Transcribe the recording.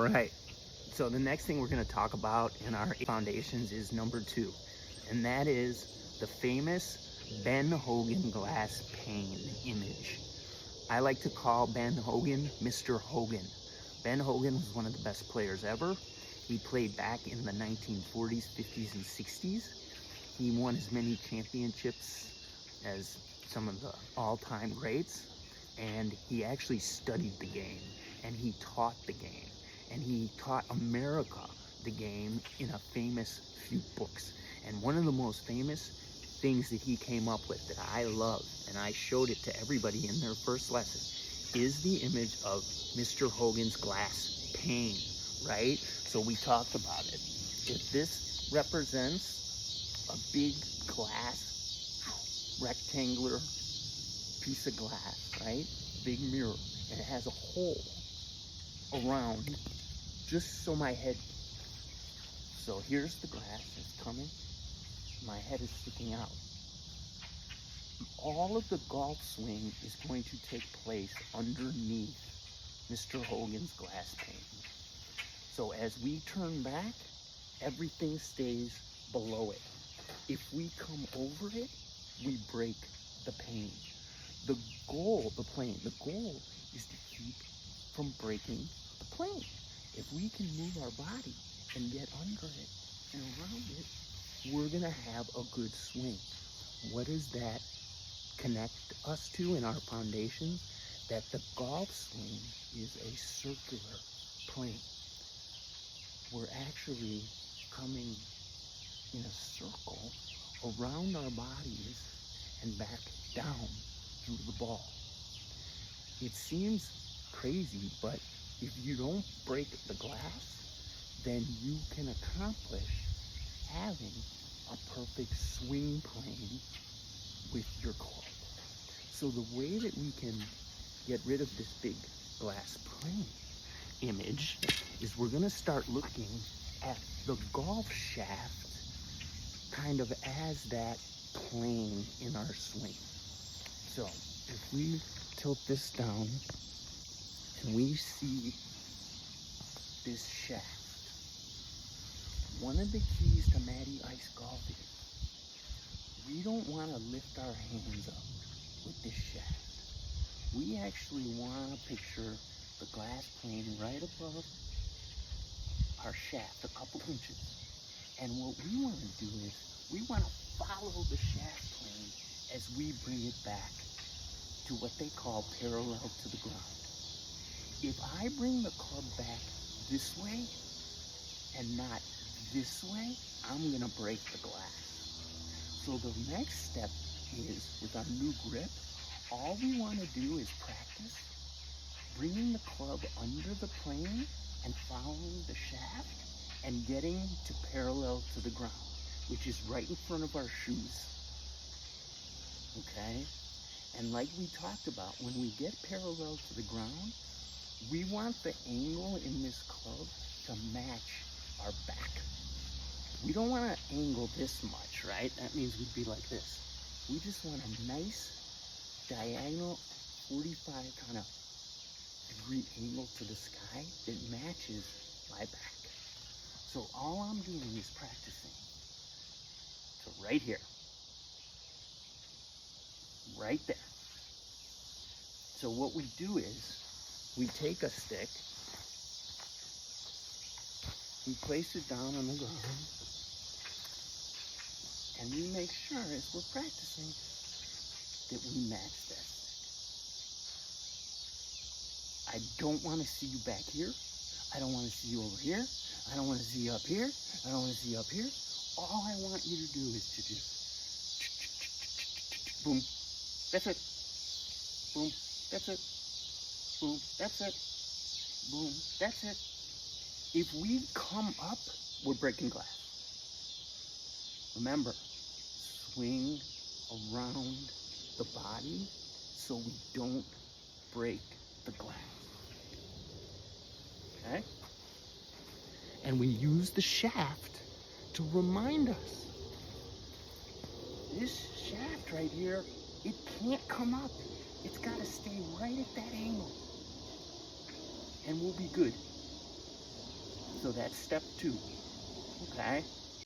right. So the next thing we're going to talk about in our foundations is number 2, and that is the famous Ben Hogan glass pane image. I like to call Ben Hogan Mr. Hogan. Ben Hogan was one of the best players ever. He played back in the 1940s, 50s, and 60s. He won as many championships as some of the all-time greats, and he actually studied the game, and he taught the game, and he taught America the game in a famous few books. And one of the most famous things that he came up with that I love, and I showed it to everybody in their first lesson, is the image of Mr. Hogan's glass pane, right? So we talked about it. If this represents a big glass, rectangular piece of glass, right? Big mirror, and it has a hole around just so my head. So here's the glass, it's coming. My head is sticking out. All of the golf swing is going to take place underneath Mr. Hogan's glass pane. So as we turn back, everything stays below it. If we come over it, we break the pane. The goal is to keep from breaking the plane. If we can move our body and get under it and around it, we're gonna have a good swing. What does that connect us to in our foundation? That the golf swing is a circular plane. We're actually coming in a circle around our bodies and back down through the ball. It seems crazy, but if you don't break the glass, then you can accomplish having a perfect swing plane with your club. So the way that we can get rid of this big glass plane image is we're going to start looking at the golf shaft kind of as that plane in our swing. So if we tilt this down and we see this shaft, one of the keys to Matty Ice golfing, we don't want to lift our hands up with this shaft. We actually want to picture the glass plane right above our shaft, a couple inches. And what we want to do is we want to follow the shaft plane as we bring it back to what they call parallel to the ground. If I bring the club back this way and not this way, I'm going to break the glass. So the next step is, with our new grip, all we want to do is practice bringing the club under the plane and following the shaft and getting to parallel to the ground, which is right in front of our shoes. Okay? And like we talked about, when we get parallel to the ground, we want the angle in this club to match our back. We don't want to angle this much, right? That means we'd be like this. We just want a nice diagonal 45 kind of degree angle to the sky that matches my back. So all I'm doing is practicing. So right here, right there. So what we do is we take a stick, we place it down on the ground, and we make sure as we're practicing that we match this. I don't want to see you back here. I don't want to see you over here. I don't want to see you up here. I don't want to see you up here. All I want you to do is to just boom. That's it. Boom. That's it. Boom. That's it. Boom. That's it. If we come up, we're breaking glass. Remember, swing around the body so we don't break the glass. Okay? And we use the shaft to remind us. This shaft right here, it can't come up. It's got to stay right at that angle. And we'll be good. So that's step 2, okay?